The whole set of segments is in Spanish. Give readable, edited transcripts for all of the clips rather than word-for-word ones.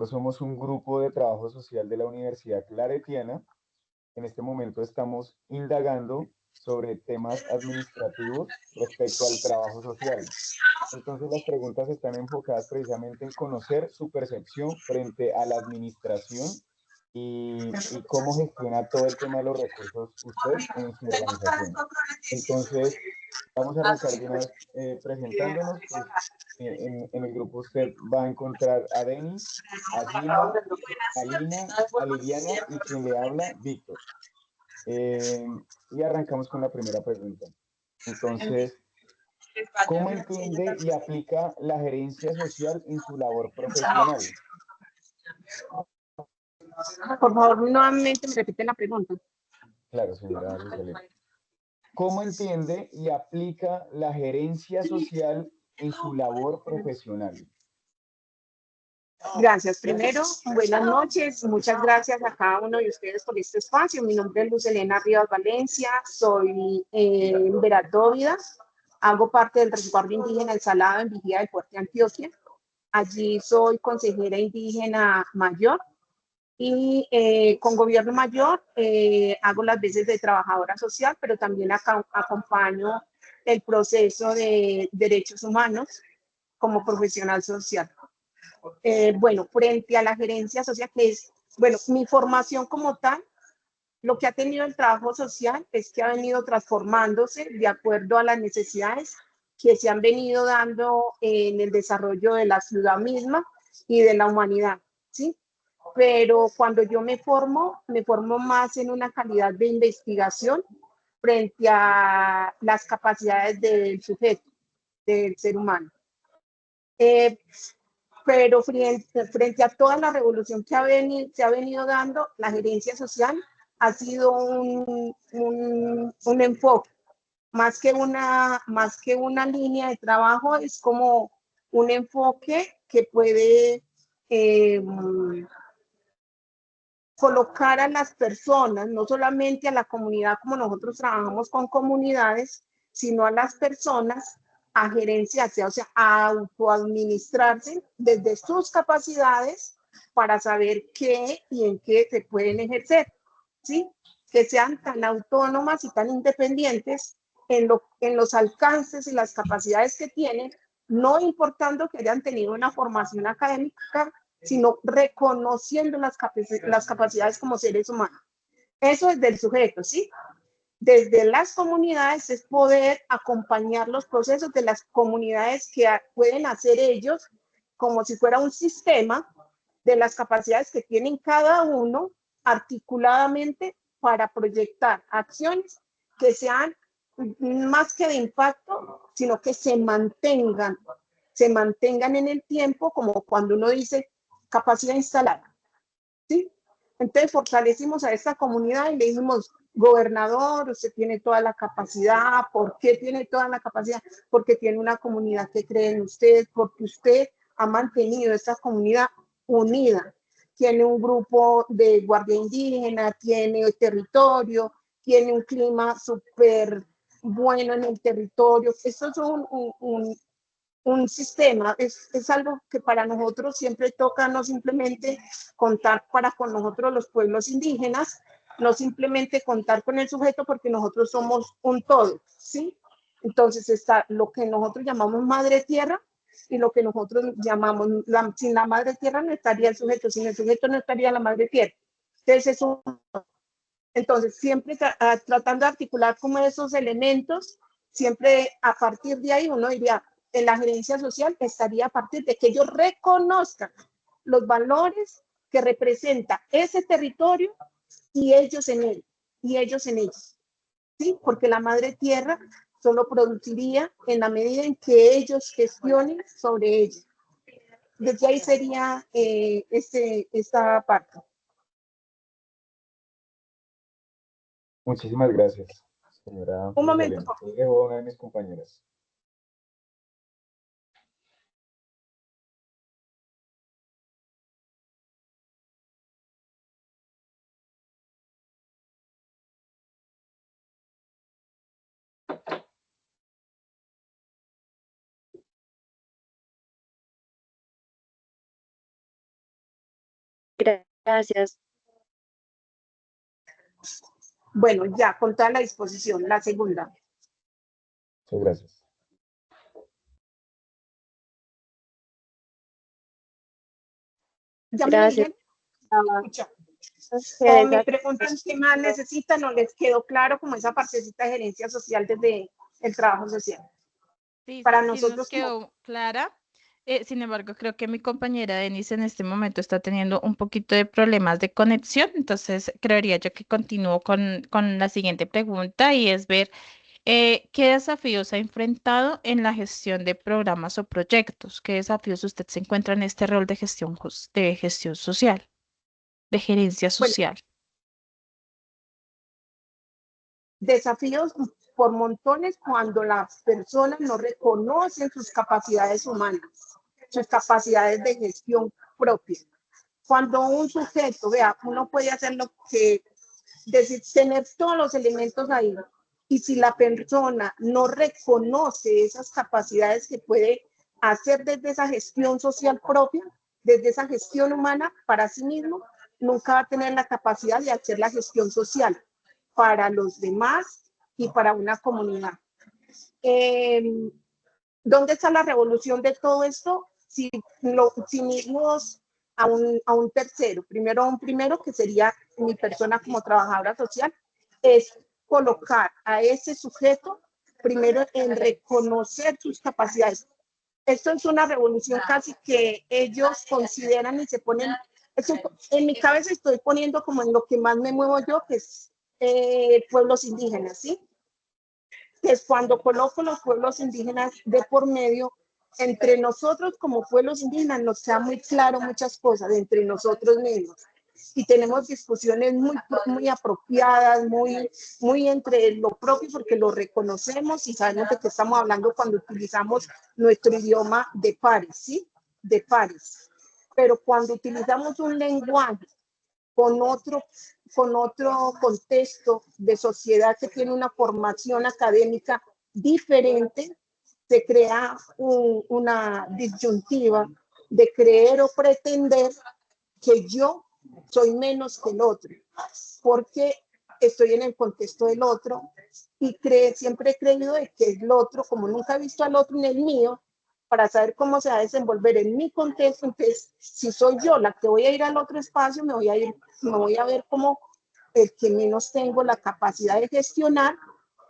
nosotros somos un grupo de trabajo social de la Universidad Claretiana. En este momento estamos indagando sobre temas administrativos respecto al trabajo social. Entonces las preguntas están enfocadas precisamente en conocer su percepción frente a la administración y cómo gestiona todo el tema de los recursos usted en su organización. Entonces, vamos a arrancar de una vez presentándonos. Pues, en el grupo usted va a encontrar a Denis, a Gina, a Lina, a Liliana y quien le habla, Víctor. Eh, y arrancamos con la primera pregunta. Entonces, ¿cómo entiende y aplica la gerencia social en su labor profesional? Por favor, nuevamente me repite la pregunta. Claro, señora Lucelena. ¿Cómo entiende y aplica la gerencia social en su labor profesional? Gracias. Primero, buenas noches. Muchas gracias a cada uno de ustedes por este espacio. Mi nombre es Lucelena Rivas Valencia. Soy veratóvida. Hago parte del resguardo indígena El Salado en Vigía del Fuerte Antioquia. Allí soy consejera indígena mayor y con gobierno mayor hago las veces de trabajadora social, pero también acompaño el proceso de derechos humanos como profesional social. Bueno, frente a la gerencia social, que es, bueno, mi formación como tal, lo que ha tenido el trabajo social es que ha venido transformándose de acuerdo a las necesidades que se han venido dando en el desarrollo de la ciudad misma y de la humanidad, ¿sí? Pero cuando yo me formo más en una calidad de investigación frente a las capacidades del sujeto, del ser humano. Pero frente a toda la revolución que se ha venido dando, la gerencia social ha sido un enfoque, más que una línea de trabajo, es como un enfoque que puede colocar a las personas, no solamente a la comunidad como nosotros trabajamos con comunidades, sino a las personas a gerenciarse, o sea, a autoadministrarse desde sus capacidades para saber qué y en qué se pueden ejercer, ¿sí? Que sean tan autónomas y tan independientes en los alcances y las capacidades que tienen, no importando que hayan tenido una formación académica, sino reconociendo las capacidades como seres humanos. Eso es del sujeto, ¿sí? Desde las comunidades es poder acompañar los procesos de las comunidades que pueden hacer ellos como si fuera un sistema de las capacidades que tienen cada uno articuladamente para proyectar acciones que sean más que de impacto, sino que se mantengan en el tiempo, como cuando uno dice capacidad instalada, ¿sí? Entonces fortalecimos a esta comunidad y le dijimos, gobernador, usted tiene toda la capacidad. ¿Por qué tiene toda la capacidad? Porque tiene una comunidad que cree en usted, porque usted ha mantenido esta comunidad unida. Tiene un grupo de guardia indígena, tiene territorio, tiene un clima súper bueno en el territorio. Esto es un sistema, es algo que para nosotros siempre toca no simplemente contar con nosotros los pueblos indígenas, no simplemente contar con el sujeto porque nosotros somos un todo, ¿sí? Entonces está lo que nosotros llamamos madre tierra y lo que nosotros llamamos, sin la madre tierra no estaría el sujeto, sin el sujeto no estaría la madre tierra. Entonces siempre tratando de articular como esos elementos, siempre a partir de ahí uno diría, en la gerencia social estaría a partir de que ellos reconozcan los valores que representa ese territorio y ellos en él, y ellos en ellos, ¿sí? Porque la madre tierra solo produciría en la medida en que ellos gestionen sobre ella. Desde ahí sería esta parte. Muchísimas gracias, señora Un momento, Lucelena. Entonces debo a una de mis compañeras. Gracias. Bueno, ya, con toda la disposición. La segunda. Muchas gracias. ¿Ya me Gracias. oyen? Escucha. O me Gerente. preguntan qué más necesitan, no les quedó claro como esa partecita de gerencia social desde el trabajo social. Sí, Para sí nosotros nos quedó clara. Sin embargo, creo que mi compañera Denise en este momento está teniendo un poquito de problemas de conexión, entonces creería yo que continúo con la siguiente pregunta y es ver qué desafíos ha enfrentado en la gestión de programas o proyectos, qué desafíos usted se encuentra en este rol de de gestión social, de gerencia Bueno, social. desafíos por montones cuando las personas no reconocen sus capacidades humanas, sus capacidades de gestión propia. Cuando un sujeto, vea, uno puede hacer lo que, decir, tener todos los elementos ahí, y si la persona no reconoce esas capacidades que puede hacer desde esa gestión social propia, desde esa gestión humana para sí mismo, nunca va a tener la capacidad de hacer la gestión social para los demás y para una comunidad. ¿Dónde está la revolución de todo esto? Si unimos a un tercero, primero a un primero que sería mi persona como trabajadora social, es colocar a ese sujeto primero en reconocer sus capacidades. Esto es una revolución casi que ellos consideran y se ponen, en mi cabeza estoy poniendo como en lo que más me muevo yo, que es pueblos indígenas, ¿sí? Que es cuando coloco los pueblos indígenas de por medio, entre nosotros como pueblos indígenas nos queda muy claro muchas cosas entre nosotros mismos y tenemos discusiones muy apropiadas, muy entre lo propio porque lo reconocemos y sabemos de qué estamos hablando cuando utilizamos nuestro idioma de pares, ¿sí? De pares. Pero cuando utilizamos un lenguaje con otro contexto de sociedad que tiene una formación académica diferente, se crea una disyuntiva de creer o pretender que yo soy menos que el otro, porque estoy en el contexto del otro y siempre he creído de que el otro, como nunca he visto al otro en el mío, para saber cómo se va a desenvolver en mi contexto, entonces si soy yo la que voy a ir al otro espacio, me voy a ver como el que menos tengo la capacidad de gestionar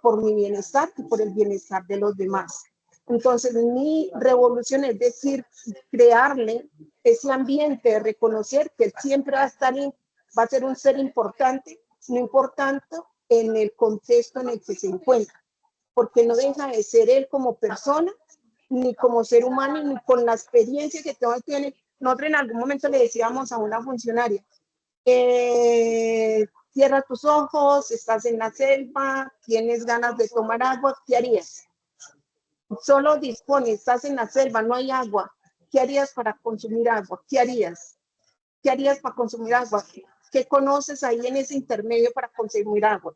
por mi bienestar y por el bienestar de los demás. Entonces, mi revolución es decir, crearle ese ambiente de reconocer que él siempre va a estar, va a ser un ser importante, no importante en el contexto en el que se encuentra, porque no deja de ser él como persona, ni como ser humano, ni con la experiencia que tiene. Nosotros en algún momento le decíamos a una funcionaria, cierra tus ojos, estás en la selva, tienes ganas de tomar agua, ¿qué harías? Solo dispones, estás en la selva, no hay agua, ¿qué harías para consumir agua? ¿Qué harías? ¿Qué harías para consumir agua? ¿Qué conoces ahí en ese intermedio para consumir agua?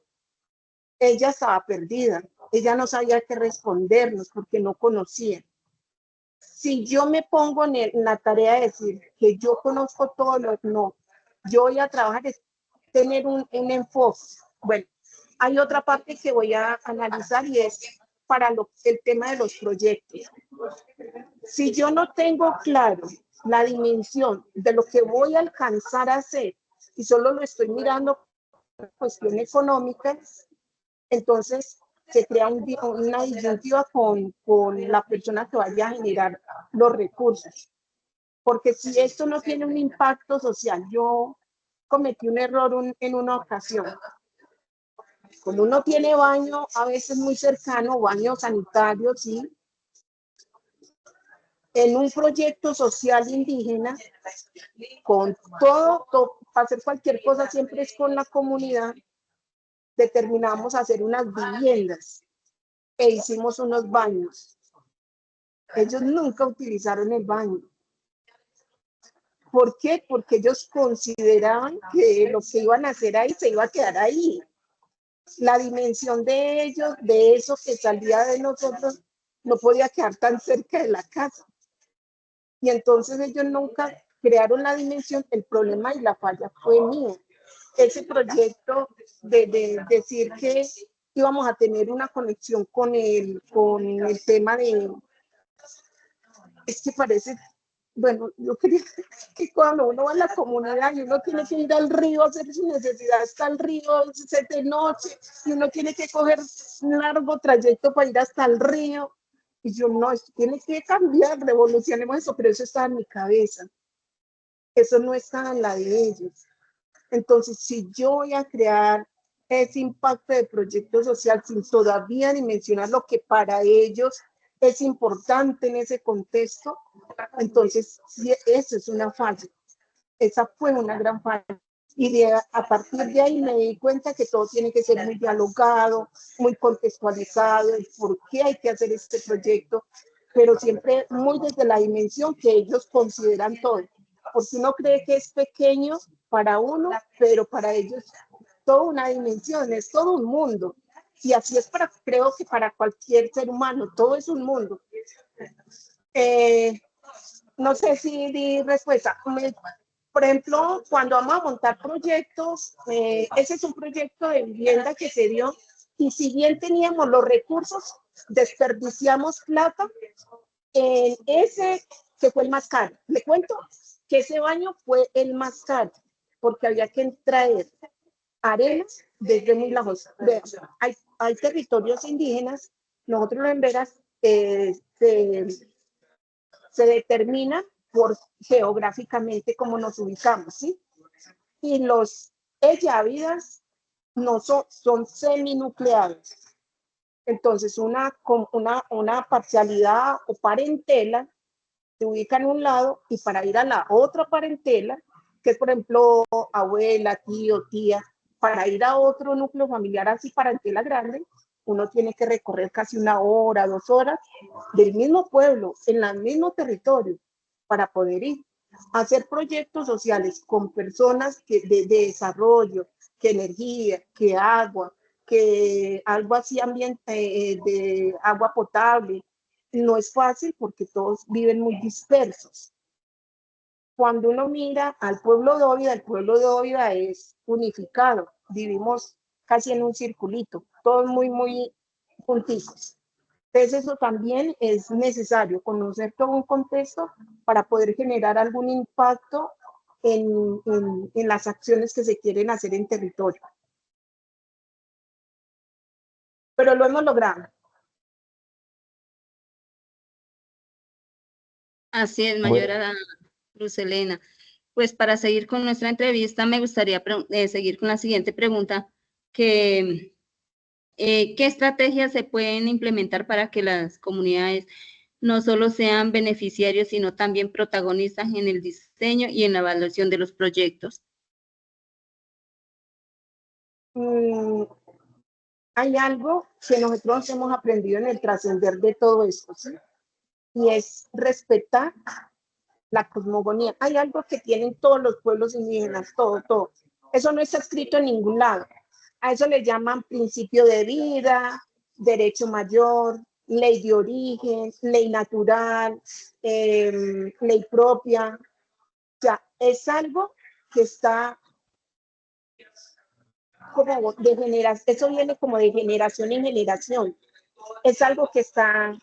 Ella estaba perdida, ella no sabía qué respondernos porque no conocía. Si yo me pongo en la tarea de decir que yo conozco todo lo que no, yo voy a trabajar es tener un enfoque. Bueno, hay otra parte que voy a analizar y es para el tema de los proyectos. Si yo no tengo claro la dimensión de lo que voy a alcanzar a hacer y solo lo estoy mirando por cuestión económica, entonces se crea una disyuntiva con la persona que vaya a generar los recursos. Porque si esto no tiene un impacto social, yo cometí un error en una ocasión. Cuando uno tiene baño, a veces muy cercano, baño sanitario, ¿sí? En un proyecto social indígena, con todo, para hacer cualquier cosa siempre es con la comunidad, determinamos hacer unas viviendas e hicimos unos baños. Ellos nunca utilizaron el baño. ¿Por qué? Porque ellos consideraban que lo que iban a hacer ahí se iba a quedar ahí. La dimensión de ellos, de eso que salía de nosotros, no podía quedar tan cerca de la casa. Y entonces ellos nunca crearon la dimensión, el problema y la falla fue mía. Ese proyecto de decir que íbamos a tener una conexión con el tema de, es que parece, bueno, yo quería que cuando uno va a la comunidad y uno tiene que ir al río a hacer su necesidad hasta el río, es de noche, y uno tiene que coger un largo trayecto para ir hasta el río, y yo no, esto tiene que cambiar, revolucionemos eso, pero eso está en mi cabeza, eso no está en la de ellos. Entonces, si yo voy a crear ese impacto de proyecto social sin todavía dimensionar lo que para ellos es importante en ese contexto, entonces sí, eso es una falla. Esa fue una gran falla. Y a partir de ahí me di cuenta que todo tiene que ser muy dialogado, muy contextualizado, por qué hay que hacer este proyecto, pero siempre muy desde la dimensión que ellos consideran todo. Porque uno cree que es pequeño para uno, pero para ellos toda una dimensión, es todo un mundo. Y así es creo que para cualquier ser humano, todo es un mundo. No sé si di respuesta. Por ejemplo, cuando vamos a montar proyectos, ese es un proyecto de vivienda que se dio y si bien teníamos los recursos, desperdiciamos plata en ese que fue el más caro. Le cuento que ese baño fue el más caro porque había que traer arena desde muy lejos. Hay territorios indígenas, nosotros en Veras se determina por geográficamente cómo nos ubicamos, ¿sí? Y los ellavidas no son seminucleados. Entonces, una parcialidad o parentela se ubica en un lado y para ir a la otra parentela, que es, por ejemplo, abuela, tío, tía, para ir a otro núcleo familiar así, parentela grande, uno tiene que recorrer casi 1 hora, 2 horas del mismo pueblo, en el mismo territorio, para poder ir a hacer proyectos sociales con personas de desarrollo, que energía, que agua, que algo así ambiente, de agua potable. No es fácil porque todos viven muy dispersos. Cuando uno mira al pueblo de Óvida, el pueblo de Óvida es unificado. Vivimos casi en un circulito, todos muy, muy junticos. Entonces eso también es necesario, conocer todo un contexto para poder generar algún impacto en las acciones que se quieren hacer en territorio. Pero lo hemos logrado. Así es, Mayora Luz Helena. Pues para seguir con nuestra entrevista, me gustaría seguir con la siguiente pregunta, ¿qué estrategias se pueden implementar para que las comunidades no solo sean beneficiarios, sino también protagonistas en el diseño y en la evaluación de los proyectos? Hay algo que nosotros hemos aprendido en el trascender de todo esto, ¿sí? Y es respetar la cosmogonía. Hay algo que tienen todos los pueblos indígenas, todo. Eso no está escrito en ningún lado. A eso le llaman principio de vida, derecho mayor, ley de origen, ley natural, ley propia. O sea, es algo que está como de generación, eso viene como de generación en generación. Es algo que está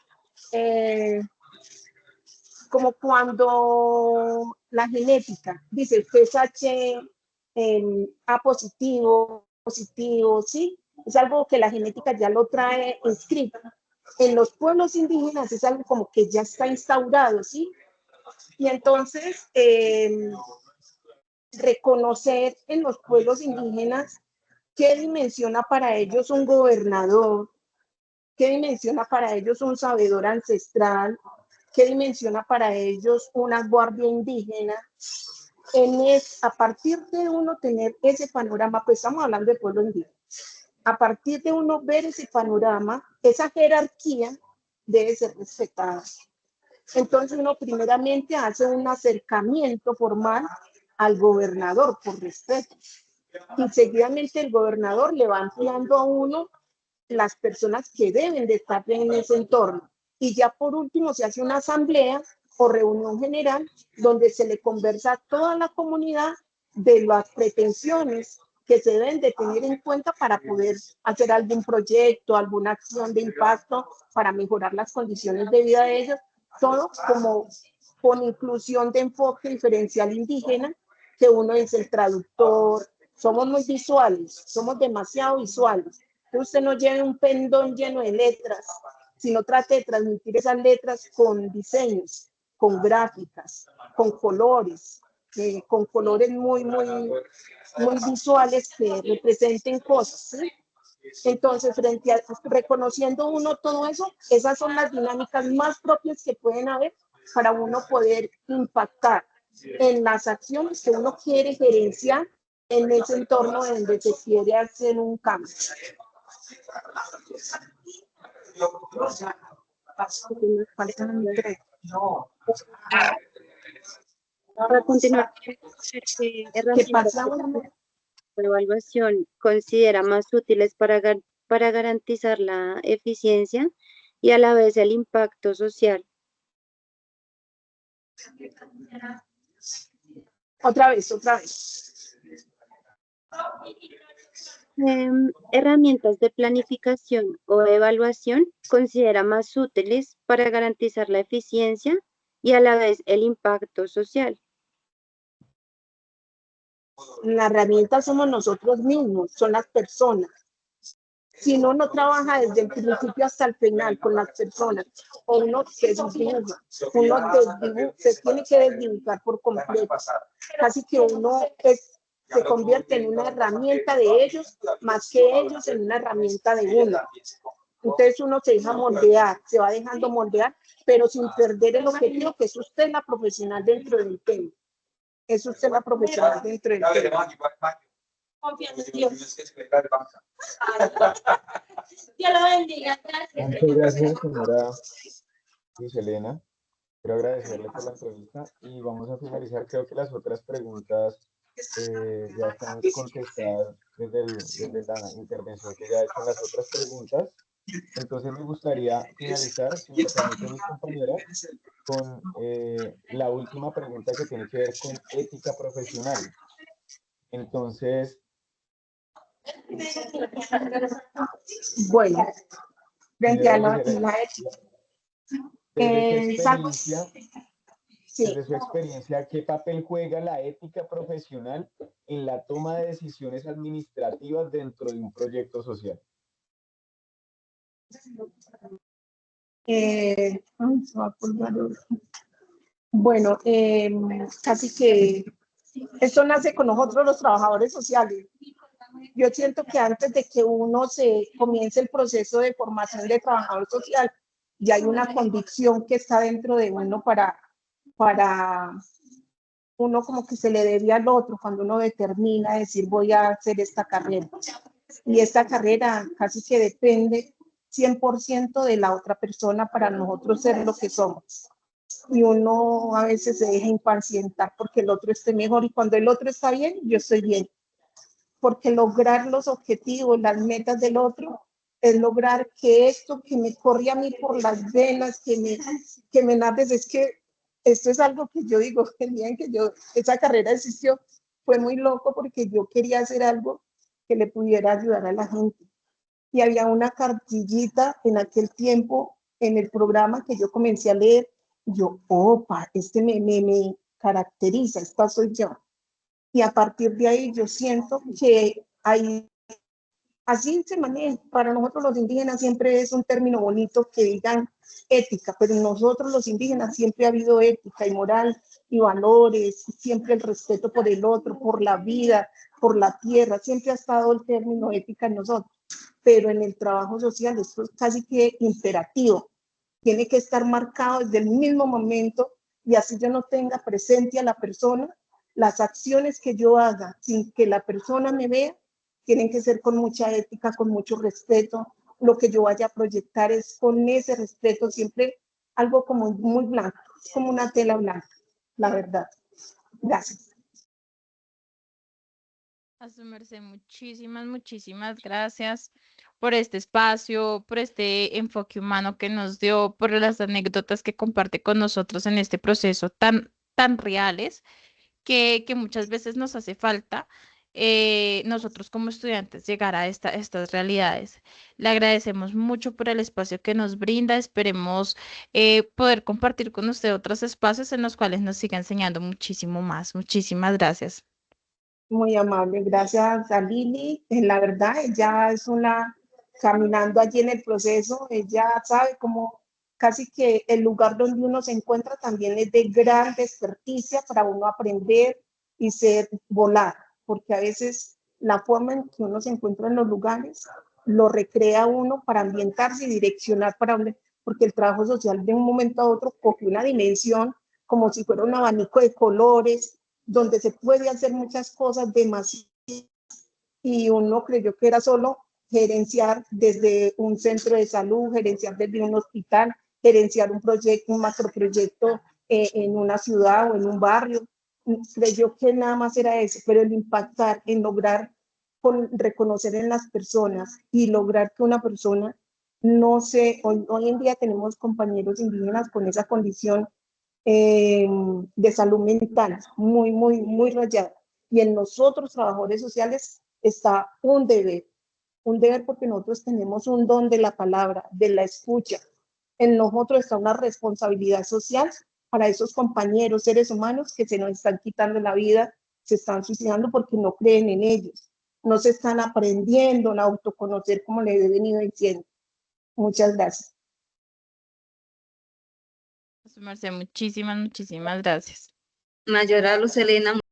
como cuando la genética dice que es A positivo, ¿sí? Es algo que la genética ya lo trae inscrito. En los pueblos indígenas es algo como que ya está instaurado, ¿sí? Y entonces, reconocer en los pueblos indígenas qué dimensiona para ellos un gobernador, qué dimensiona para ellos un sabedor ancestral, qué dimensiona para ellos una guardia indígena. A partir de uno tener ese panorama, pues estamos hablando de pueblo indígena, a partir de uno ver ese panorama, esa jerarquía debe ser respetada. Entonces uno primeramente hace un acercamiento formal al gobernador por respeto. Y seguidamente el gobernador le va ampliando a uno las personas que deben de estar en ese entorno. Y ya por último se hace una asamblea o reunión general donde se le conversa a toda la comunidad de las pretensiones que se deben de tener en cuenta para poder hacer algún proyecto, alguna acción de impacto para mejorar las condiciones de vida de ellos, todo como con inclusión de enfoque diferencial indígena, que uno es el traductor. Somos muy visuales, somos demasiado visuales. Que usted no lleve un pendón lleno de letras, sino trate de transmitir esas letras con diseños, con gráficas, con colores muy visuales que representen cosas, ¿sí? Entonces, reconociendo uno todo eso, esas son las dinámicas más propias que pueden haber para uno poder impactar en las acciones que uno quiere gerenciar en ese entorno donde se quiere hacer un cambio. Para continuar, ¿qué ¿Qué herramientas pasa? de evaluación considera más útiles para garantizar la eficiencia y a la vez el impacto social? Otra vez. Herramientas de planificación o evaluación considera más útiles para garantizar la eficiencia y a la vez el impacto social. La herramienta somos nosotros mismos, son las personas. Si uno no trabaja desde el principio hasta el final con las personas, o uno se desdibuja, se tiene que desdibujar por completo. Casi que uno se convierte en una herramienta de ellos, más que ellos en una herramienta de uno. Entonces uno se deja moldear, se va dejando moldear, pero sin perder el objetivo, que es usted la profesional dentro del tema. Es usted la profesional dentro del tema. Confiando en Dios. Dios lo bendiga. Muchas gracias, señora Luz Elena. Quiero agradecerle por la entrevista y vamos a finalizar. Creo que las otras preguntas ya están contestadas desde la intervención que ya he hecho en las otras preguntas. Entonces me gustaría finalizar, si me permiten mis compañeras, con la última pregunta que tiene que ver con ética profesional. Entonces, Bueno, frente a la desde su experiencia, ¿qué papel juega la ética profesional en la toma de decisiones administrativas dentro de un proyecto social? Bueno, casi que esto nace con nosotros los trabajadores sociales. Yo siento que antes de que uno se comience el proceso de formación de trabajador social, ya hay una convicción que está dentro de uno para uno como que se le debe al otro cuando uno determina decir voy a hacer esta carrera. Y esta carrera casi que depende 100% de la otra persona para nosotros ser lo que somos. Y uno a veces se deja impacientar porque el otro esté mejor, y cuando el otro está bien, yo estoy bien. Porque lograr los objetivos, las metas del otro, es lograr que esto que me corre a mí por las venas, que me nace, es que esto es algo que yo digo, el día en que esa carrera existió, fue muy loco porque yo quería hacer algo que le pudiera ayudar a la gente. Y había una cartillita en aquel tiempo en el programa que yo comencé a leer, y yo, opa, me caracteriza, esta soy yo. Y a partir de ahí yo siento que hay, así se maneja. Para nosotros los indígenas siempre es un término bonito que digan ética, pero nosotros los indígenas siempre ha habido ética y moral y valores, siempre el respeto por el otro, por la vida, por la tierra, siempre ha estado el término ética en nosotros. Pero en el trabajo social esto es casi que imperativo, tiene que estar marcado desde el mismo momento, y así yo no tenga presente a la persona, las acciones que yo haga sin que la persona me vea, tienen que ser con mucha ética, con mucho respeto. Lo que yo vaya a proyectar es con ese respeto, siempre algo como muy blanco, como una tela blanca, la verdad. Gracias. A su merced, muchísimas gracias por este espacio, por este enfoque humano que nos dio, por las anécdotas que comparte con nosotros en este proceso tan reales que muchas veces nos hace falta nosotros como estudiantes llegar a estas realidades. Le agradecemos mucho por el espacio que nos brinda. Esperemos poder compartir con usted otros espacios en los cuales nos siga enseñando muchísimo más. Muchísimas gracias. Muy amable, gracias a Lili. La verdad, ella es una, caminando allí en el proceso, ella sabe cómo casi que el lugar donde uno se encuentra también es de gran desperticia para uno aprender y ser volar, porque a veces la forma en que uno se encuentra en los lugares lo recrea uno para ambientarse y direccionar para donde, porque el trabajo social de un momento a otro coge una dimensión como si fuera un abanico de colores, donde se puede hacer muchas cosas demasiado y uno creyó que era solo gerenciar desde un centro de salud, gerenciar desde un hospital, gerenciar un proyecto, un macroproyecto en una ciudad o en un barrio. Creyó que nada más era eso, pero el impactar en lograr reconocer en las personas y lograr que una persona no se, hoy en día tenemos compañeros indígenas con esa condición de salud mental muy rayada. Y en nosotros, trabajadores sociales, está un deber porque nosotros tenemos un don de la palabra, de la escucha. En nosotros está una responsabilidad social para esos compañeros, seres humanos que se nos están quitando la vida, se están suicidando porque no creen en ellos, no se están aprendiendo a autoconocer como les he venido diciendo. Muchas gracias. A su merced, muchísimas gracias. Mayora Luz Helena,